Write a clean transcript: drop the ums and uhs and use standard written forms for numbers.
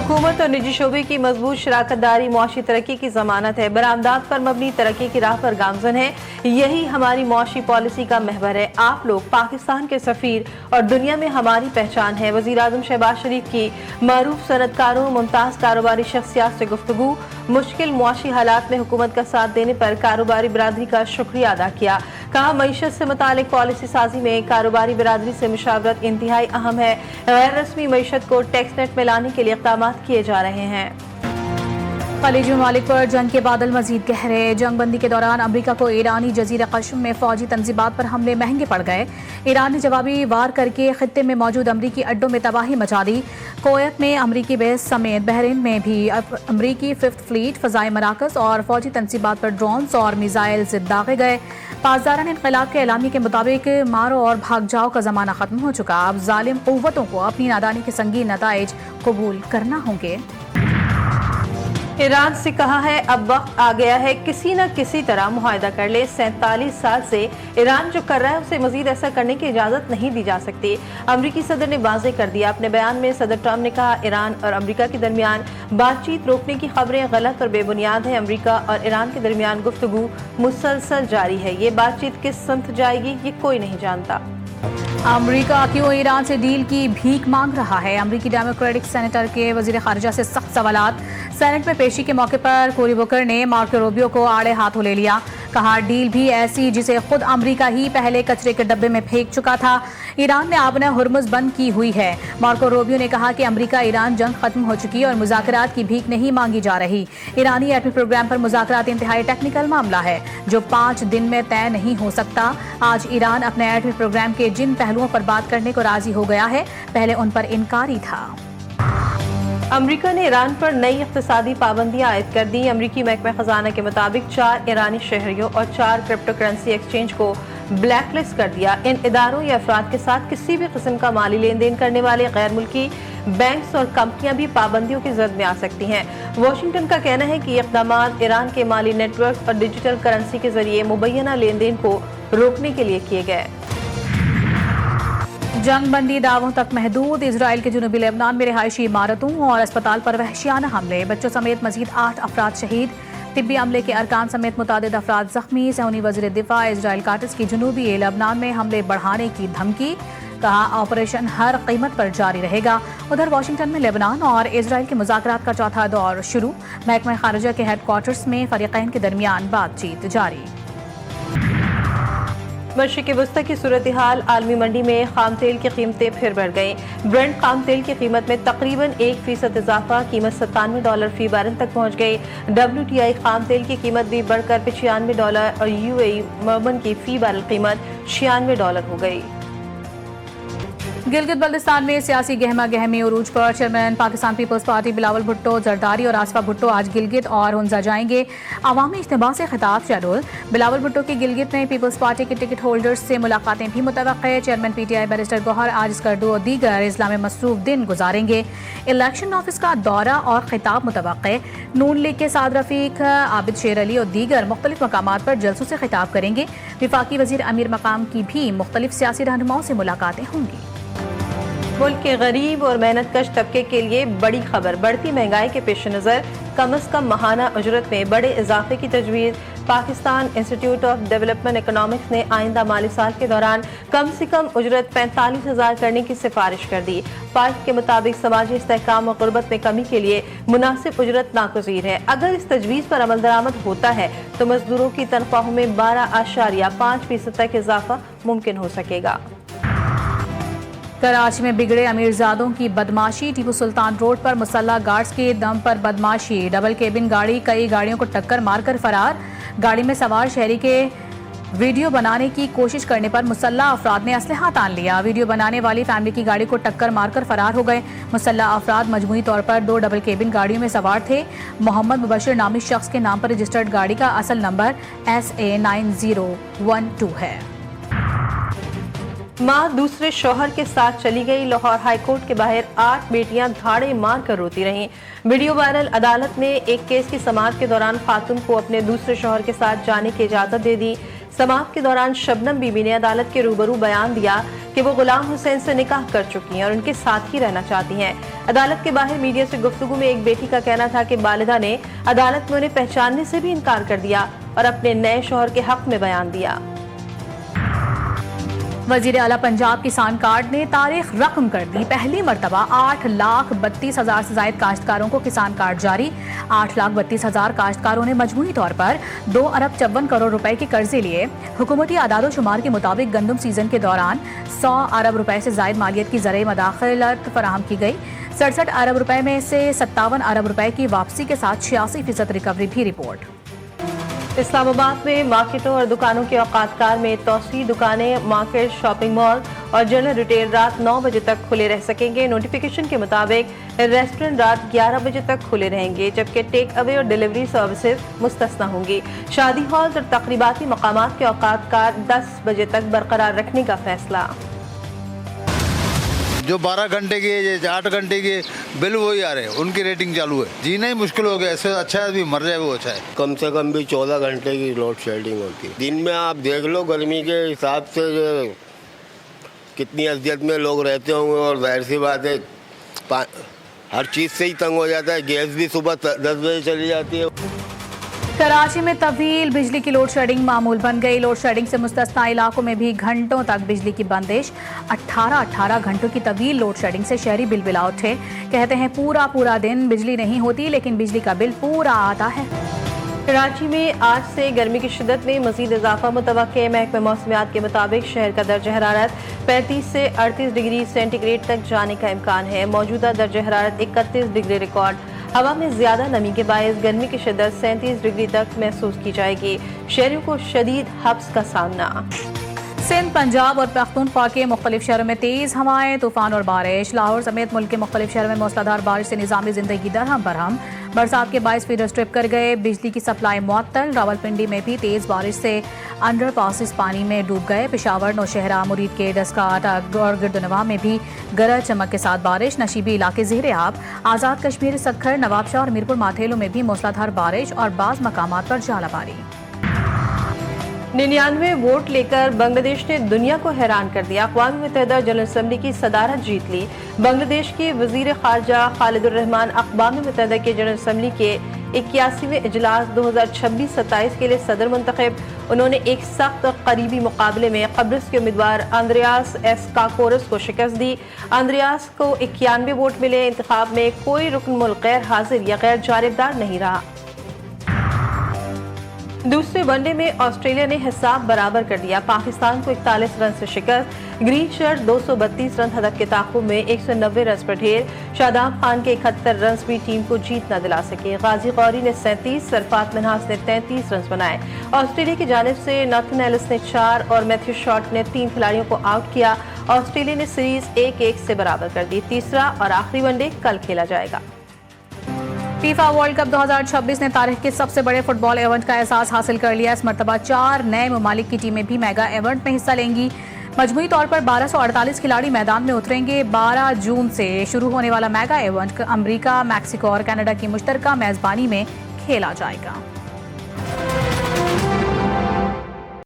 हुकूमत और निजी शोबे की मजबूत शराकत दारी मुआशी तरक्की की जमानत है। बरामदात पर मबनी तरक्की की राह पर गामजन है। यही हमारी मुआशी पॉलिसी का महवर है। आप लोग पाकिस्तान के सफीर और दुनिया में हमारी पहचान है। वज़ीर आज़म शहबाज शरीफ की मरूफ सनतकारों मुमताज़ कारोबारी शख्सियात से गुफ्तगू। मुश्किल मुआशी हालात में हुकूमत का साथ देने पर कारोबारी बिरादरी का शुक्रिया अदा किया। कहा, मईशत से मुतालिक पॉलिसी साजी में कारोबारी बिरादरी से मुशावरत इंतहाई अहम है। गैर रस्मी मईशत को टैक्स नेट में लाने के लिए इक़दामात किए जा रहे हैं। खलीजी ममालिक पर जंग के बादल मजीद गहरे। जंग बंदी के दौरान अमरीका को ईरानी जजीरा कश्म में फौजी तंजीबात पर हमले महंगे पड़ गए। ईरान ने जवाबी वार करके खित्ते में मौजूद अमरीकी अड्डों में तबाही मचा दी। कोवैत में अमरीकी बेस समेत बहरीन में भी अमरीकी 5th फ्लीट फ़ज़ाई मराकज़ और फौजी तंजीबात पर ड्रोन्स और मिसाइल से दागे गए। पासदारान इनक़लाब के एलामी के मुताबिक मारो और भाग जाओ का ज़माना ख़त्म हो चुका। अब जालिम क़ुव्वतों को अपनी नादानी के संगीन नताइज कबूल करना होंगे। ईरान से कहा है, अब वक्त आ गया है किसी न किसी तरह मुआहदा कर ले। 47 साल से ईरान जो कर रहा है उसे मजीद ऐसा करने की इजाज़त नहीं दी जा सकती। अमरीकी सदर ने वाज़ेह कर दिया। अपने बयान में सदर ट्रंप ने कहा, ईरान और अमरीका के दरमियान बातचीत रोकने की खबरें गलत और बेबुनियाद है। अमरीका और ईरान के दरमियान गुफ्तगू मुसलसल जारी है। ये बातचीत किस सम्त जाएगी ये कोई नहीं जानता। अमरीका क्यों ईरान से डील की भीख मांग रहा है? अमरीकी डेमोक्रेटिक सेनेटर के वजीर खारजा से सख्त सवालात। सेनेट में पेशी के मौके पर कोरी बुकर ने मार्को रूबियो को आड़े हाथों ले लिया। कहा, डील भी ऐसी जिसे खुद अमरीका ही पहले कचरे के डब्बे में फेंक चुका था। ईरान ने आबना हुर्मुज़ बंद की हुई है। मार्को रूबियो ने कहा कि अमरीका ईरान जंग खत्म हो चुकी और मुज़ाकरात की भीख नहीं मांगी जा रही। ईरानी एटमी प्रोग्राम पर मुज़ाकरात इंतहाई टेक्निकल मामला है जो 5 दिन में तय नहीं हो सकता। आज ईरान अपने एटमी प्रोग्राम के जिन पहलुओं पर बात करने को राजी हो गया है, पहले उन पर इनकारी था। अमरीका ने ईरान पर नई इक़्तिसादी पाबंदियां आयद कर दी। अमरीकी महकमा खजाना के मुताबिक 4 ईरानी शहरियों और 4 क्रिप्टो करेंसी एक्सचेंज को ब्लैक लिस्ट कर दिया। इन इदारों या अफराद के साथ किसी भी किस्म का माली लेन देन करने वाले गैर मुल्की बैंक्स और कंपनियां भी पाबंदियों की जद में आ सकती हैं। वाशिंगटन का कहना है कि ये इक़दामात ईरान के माली नेटवर्क और डिजिटल करेंसी के जरिए मुबैना लेन देन को रोकने के लिए किए गए। जंग बंदी दावों तक महदूद। इजराइल के जुनूबी लेबनान में रिहायशी इमारतों और अस्पताल पर वहशियाना हमले। बच्चों समेत मजीद 8 अफराद शहीद। तिब्बी अमले के अरकान समेत मुतादिद अफराद जख्मी। सऊदी वज़ीर दिफा इजराइल काटिस की जुनूबी लेबनान में हमले बढ़ाने की धमकी। कहा, ऑपरेशन हर कीमत पर जारी रहेगा। उधर वाशिंगटन में लेबनान और इजराइल के मुज़ाकरात का चौथा दौर शुरू। महकमा खारजा के हेडक्वार्टर्स में फरीक़ैन के दरमियान बातचीत जारी। मशरिक़ वस्ती की सूरत हाल। आलमी मंडी में खाम तेल की कीमतें फिर बढ़ गई। ब्रेंट खाम तेल की कीमत में तकरीबन 1% इजाफा। कीमत $97 फी बैरल तक पहुँच गई। WTI खाम तेल की कीमत भी बढ़कर $95 और UAE मर्मन की फी बैरल कीमत $96 हो गई। गिलगित बल्तिस्तान में सियासी गहमा गहमी उरूज पर। चेयरमैन पाकिस्तान पीपल्स पार्टी बिलावल भुट्टो, जरदारी और आसफा भुट्टो आज गिलगित और हुंजा जाएंगे। अवामी इज्तिमा से खिताब शेड्यूल। बिलावल भुट्टो की गिलगित में पीपल्स पार्टी के टिकट होल्डर्स से मुलाकातें भी मुतवक्के। चेयरमैन PTI बैरिस्टर गौहर आज स्कर्दू और दीगर इस्लाम में मसरूफ दिन गुजारेंगे। इलेक्शन ऑफिस का दौरा और खिताब मुतवक्के। नून लीग के साद रफीक, आबिद शेर अली और दीगर मुख्तलिफ मकामात पर जलसों से खिताब करेंगे। विफाकी वजीर अमीर मकाम की भी मुख्तलिफ सियासी रहनुमाओं से मुलाकातें होंगी। मुल्क के गरीब और मेहनत कश तबके के लिए बड़ी खबर। बढ़ती महंगाई के पेश नज़र कम अज़ कम माहाना उजरत में बड़े इजाफे की तजवीज़। Pakistan institute of development economics ने आइंदा माली साल के दौरान कम से कम उजरत 45,000 करने की सिफारिश कर दी। पार्क के मुताबिक समाजी इस्तेहकाम और गुर्बत में कमी के लिए मुनासिब उजरत नागुज़ीर है। अगर इस तजवीज़ पर अमल दरामद होता है तो मजदूरों की तनख्वाहों में 12.5% तक इजाफा मुमकिन हो सकेगा। कराची में बिगड़े अमीरजादों की बदमाशी। टीपू सुल्तान रोड पर मुसल्ला गार्ड्स के दम पर बदमाशी। डबल केबिन गाड़ी कई गाड़ियों को टक्कर मारकर फरार। गाड़ी में सवार शहरी के वीडियो बनाने की कोशिश करने पर मुसल्ला अफराद ने असलहा तान लिया। वीडियो बनाने वाली फैमिली की गाड़ी को टक्कर मारकर फरार हो गए। मुसल्ला अफराद मजमूई तौर पर 2 डबल केबिन गाड़ियों में सवार थे। मोहम्मद मुबशिर नामी शख्स के नाम पर रजिस्टर्ड गाड़ी का असल नंबर SA9012 है। माँ दूसरे शौहर के साथ चली गई। लाहौर हाई कोर्ट के बाहर 8 बेटियां धाड़े मार कर रोती रहीं। Video viral. अदालत ने एक केस की समाअत के दौरान खातून को अपने दूसरे शौहर के साथ जाने की इजाजत दे दी। समाअत के दौरान शबनम बीबी ने अदालत के रूबरू बयान दिया कि वो गुलाम हुसैन से निकाह कर चुकी हैं और उनके साथ ही रहना चाहती हैं। अदालत के बाहर मीडिया से गुफ्तगू में एक बेटी का कहना था कि वालिदा ने अदालत में उन्हें पहचानने से भी इनकार कर दिया और अपने नए शौहर के हक में बयान दिया। वजीर आला पंजाब किसान कार्ड ने तारीख रकम कर दी। पहली मरतबा 8,32,000 से जायद काश्तकारों को किसान कार्ड जारी। 8,32,000 काश्तकारों ने मजमूई तौर पर 2,54 करोड़ रुपए के कर्जे लिए। हुकूमती आदाद शुमार के मुताबिक गंदम सीजन के दौरान 100 अरब रुपए से जायद मालियत की ज़राई मदाखलत फराहम की गई। 67 अरब रुपए में से 57 अरब रुपए की वापसी के साथ 86% रिकवरी भी रिपोर्ट। इस्लामाबाद में मार्केटों और दुकानों के औकातकार में तौसी। दुकानें, मार्केट, शॉपिंग मॉल और जनरल रिटेल रात 9 बजे तक खुले रह सकेंगे। नोटिफिकेशन के मुताबिक रेस्टोरेंट रात 11 बजे तक खुले रहेंगे, जबकि टेक अवे और डिलीवरी सर्विसेज मुस्तस्ना होंगी। शादी हॉल और तकरीबाती मकामात के औकातकार 10 बजे तक बरकरार रखने का फैसला। जो 12 घंटे की 8 घंटे की बिल वही आ रहे हैं, उनकी रेटिंग चालू है। जीना ही मुश्किल हो गया, इससे अच्छा आदमी मर जाए वो अच्छा है। कम से कम भी 14 घंटे की लोड शेडिंग होती है। दिन में आप देख लो गर्मी के हिसाब से कितनी अजियत में लोग रहते होंगे, और जाहिर सी बात है हर चीज़ से ही तंग हो जाता है। गैस भी सुबह 10 बजे चली जाती है। कराची में तवील बिजली की लोड शेडिंग मामूल बन गई। लोड शेडिंग से मुस्तस्ना इलाकों में भी घंटों तक बिजली की बंदिश। 18 घंटों की तवील लोड शेडिंग से शहरी बिलबिला उठे। कहते हैं पूरा दिन बिजली नहीं होती, लेकिन बिजली का बिल पूरा आता है। कराची में आज से गर्मी की शिद्दत में मजीद इजाफा मुतवक्के। महकमे मौसमियात के मुताबिक शहर का दर्ज हरारत 35 से 38 डिग्री सेंटीग्रेड तक जाने का इम्कान है। मौजूदा दर्ज हरारत 31 डिग्री रिकॉर्ड। हवा में ज्यादा नमी के बायस गर्मी की शिद्दत 37 डिग्री तक महसूस की जाएगी। शहरियों को शदीद हब्स का सामना। सिंध, पंजाब और पख्तूनख्वा के मुख्तलिफ शहरों में तेज़ हवाएं, तूफान और बारिश। लाहौर समेत मुल्क के मुख्तलिफ शहरों में मूसलाधार बारिश से निज़ामी ज़िंदगी दरहम बरहम। बरसात के बायस फीडर स्ट्रिप कर गए। बिजली की सप्लाई मुअत्तल। रावलपिंडी में भी तेज़ बारिश से अंडर पासिस पानी में डूब गए। पेशावर, नौशहरा, मुरीद के डस्काट और गिरदनवा में भी गरज चमक के साथ बारिश। नशीबी इलाके ज़ेर आब। आज़ाद कश्मीर, सक्खर, नवाबशाह और मीरपुर माथेलों में भी मूसलाधार बारिश और बाज़ मकामात पर झालाबारी। 99 वोट लेकर बांग्लादेश ने दुनिया को हैरान कर दिया। अक़वाम मुत्तहिदा जनरल असम्बली की सदारत जीत ली। बांग्लादेश के वज़ीर ख़ारजा खालिदुर रहमान अक़वाम मुत्तहिदा के जनरल असम्बली के 81वें इजलास 2026-27 के लिए सदर मुंतखब। उन्होंने एक सख्त और करीबी मुकाबले में कब्रिस के उम्मीदवार आंद्रियास एस काकोरस को शिकस्त दी। आंद्रियास को 91 वोट मिले। इंतखाब में कोई रुकन मुल्क गैर हाजिर या गैर जानिबदार नहीं रहा। दूसरे वनडे में ऑस्ट्रेलिया ने हिसाब बराबर कर दिया। पाकिस्तान को 41 रन से शिकस्त। ग्रीन शर्ट 232 रन हदफ के ताक़ुब में 190 रन पर ढेर। शादाब खान के 71 रन भी टीम को जीत न दिला सके। गाजी गौरी ने 37, सरफात मिन्हास ने 33 रन बनाए। ऑस्ट्रेलिया की जानिब से नॉर्थन एलिस ने 4 और मैथ्यू शॉर्ट ने 3 खिलाड़ियों को आउट किया। ऑस्ट्रेलिया ने सीरीज 1-1 से बराबर कर दी। तीसरा और आखिरी वनडे कल खेला जाएगा। फीफा वर्ल्ड कप 2026 ने तारीख के सबसे बड़े फुटबॉल इवेंट का एहसास हासिल कर लिया। इस मरतबा 4 नए ममालिक की टीमें भी मेगा इवेंट में हिस्सा लेंगी। मजमूई तौर पर 1248 खिलाड़ी मैदान में उतरेंगे। 12 जून से शुरू होने वाला मेगा इवेंट अमरीका, मैक्सिको और कनाडा की मुश्तरका मेजबानी में खेला जाएगा।